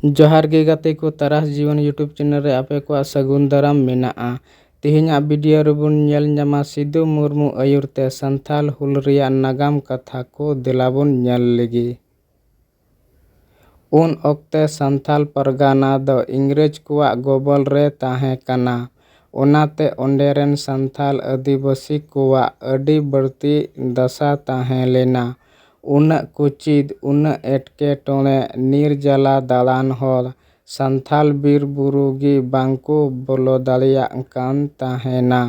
जोहार गे गाते को तरास जीवन यूट्यूब चैनल रे आपे को सगुन दाराम मेनाआ। तेहेᱧᱟ वीडियो रेबुन नेल ᱧᱟᱢᱟ सिदु मुर्मू आयुरते संथाल हुल रिया नागाम कथा को दिलाबुन नेल लेगी। उन ओक्ते संथाल परगाना दो इंग्रेज कुआ गोबल रे ताहे कना। ओनाते ओंडेरेन संथाल आदिवासी कुआ अडी बढ़ती दशा ताहे लेना। उन कुचिद उन एटके टोणे निर्जला दालान होल संथाल बीर बुरुगी बांको बोलो दालिया कान ताहेना।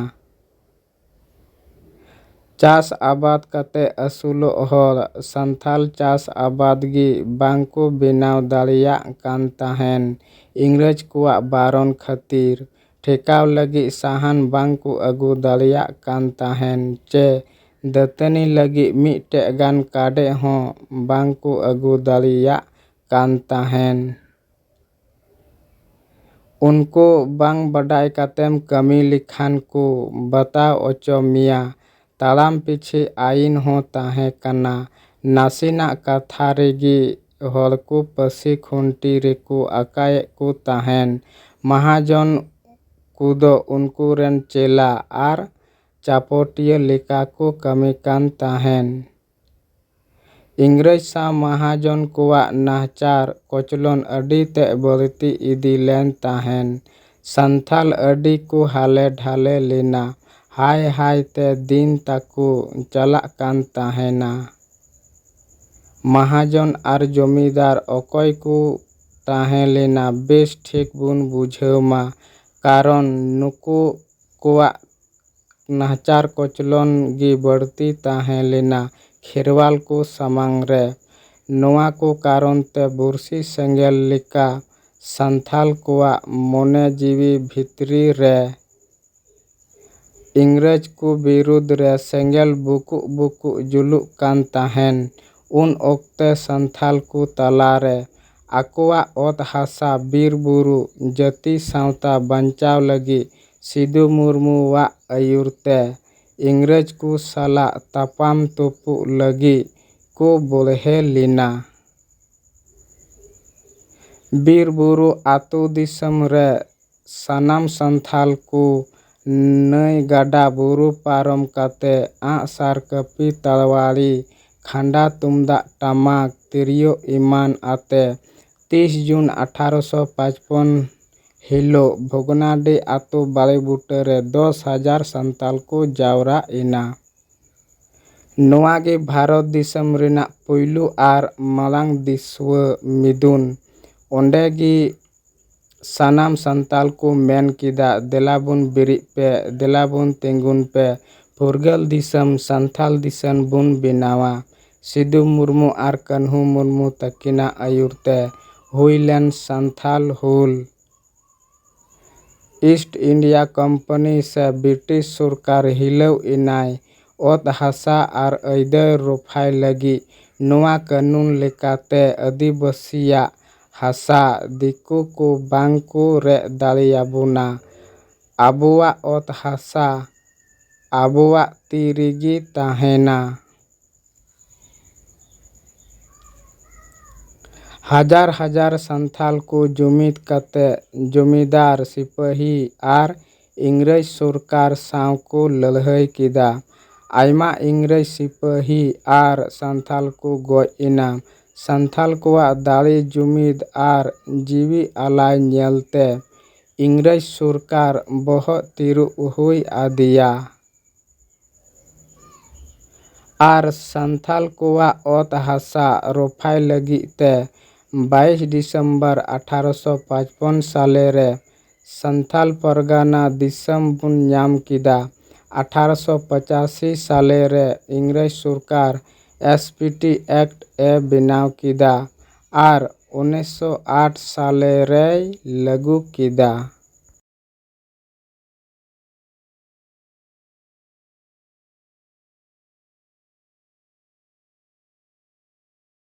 चास आबाद कते असुलो होल संथाल चास आबाद गी बांको बेनाव दालिया कान ताहेन। इंग्रेज कुआ बारोन खातिर ठेकाव लगी साहन बांको अगु दालिया कान ताहेन चे दतनी लगी मिटे गान काडे हो बांको अगु दालिया कान ताहेन। उनको बांग बडाई कातेम कमी लिखान को बताओ ओचो मिया तालाम पीछे आइन हो ताहे कना। नासिना कथा रेगी होल को पसी खुंटी रेको अकाय को ताहेन। महाजन कुदो उनको रेन चेला आर चापोटिया लेका को कमी कान ताहेन। इंग्रेज सा महाजन कुआ नाहचार कोचलोन अडी ते बलती इदी लेन ताहेन। संथाल अडी को हाले ढाले लेना हाय हाय ते दिन ताकू चला कान ताहेना। महाजन आर जमीदार ओकोय को ताहे लेना बेस ठीक बुन बुझेमा कारण नुकु कुआ नाहचार कोचलोन गी बढ़ती ताहे लेना खेरवाल को समांग रे। नोआ को कारण ते बुरसी सेंगेल लिका संथाल कुआ मोने जीवी भितरी रे इंग्रेज को विरुद्ध रे सेंगेल बुकु बुकु जुलुक कान ताहेन। उन ओक्ते संथाल को तलारे आकुआ ओत हासा बीर बुरु जति सावता बंचाव लगी सिदु मुर्मू वा आयुरते इंग्रेज को साला तापाम तुपु लगी को बोलहे लीना। बीर बुरु आतु दिसम रे सनाम संथाल को नई गाडा बुरु पारम काते आसार कपी तलवारी खांडा तुमदा टमाक तिरियो ईमान आते 30 जून 1855 हिलो भोगनाडी आतु बालीबुटे रे 10,000 संताल को जावरा इना। नोआगे भारत दिसम रेना पुइलु आर मलांग दिस्व मिदुन ओंडेगी सनाम संताल को मेन किदा देलाबुन बिरि पे देलाबुन तेंगुन पे फुरगल दिसम संथाल दिसन बुन बिनावा। सिदु मुर्मू आर कन्हू मुर्मू तकिना आयुरते हुइलेन संथाल हुल ईस्ट इंडिया कंपनी से ब्रिटिश सरकार हिलव इनाय ओत हासा आर अयदय रोफाय लगी नोआ कानून लेकाते आदिवासिया हासा दिकु को बांग को रे दालियाबुना। आबुआ ओत हासा आबुआ तिरिगी ताहेना। हजार हजार संथाल को जुमिद कते जमीदार सिपाही आर इंग्रेज सरकार साव को लड़ाई किदा। आयमा इंग्रेज सिपाही आर संथाल को गoj इना। संथाल कुआ दाली जुमिद आर जीवी आलाय नेलते इंग्रेज सरकार बह तिरु हुई आदिया। आर संथाल कुआ ओत हासा रोफाय लगी ते 22 दिसंबर 1855 साले रे संथाल परगाना दिसम बुन नाम किदा। 1885 साले रे इंग्रेज सरकार एसपीटी एक्ट ए बिनाव किदा आर 1908 साले रे लागू किदा।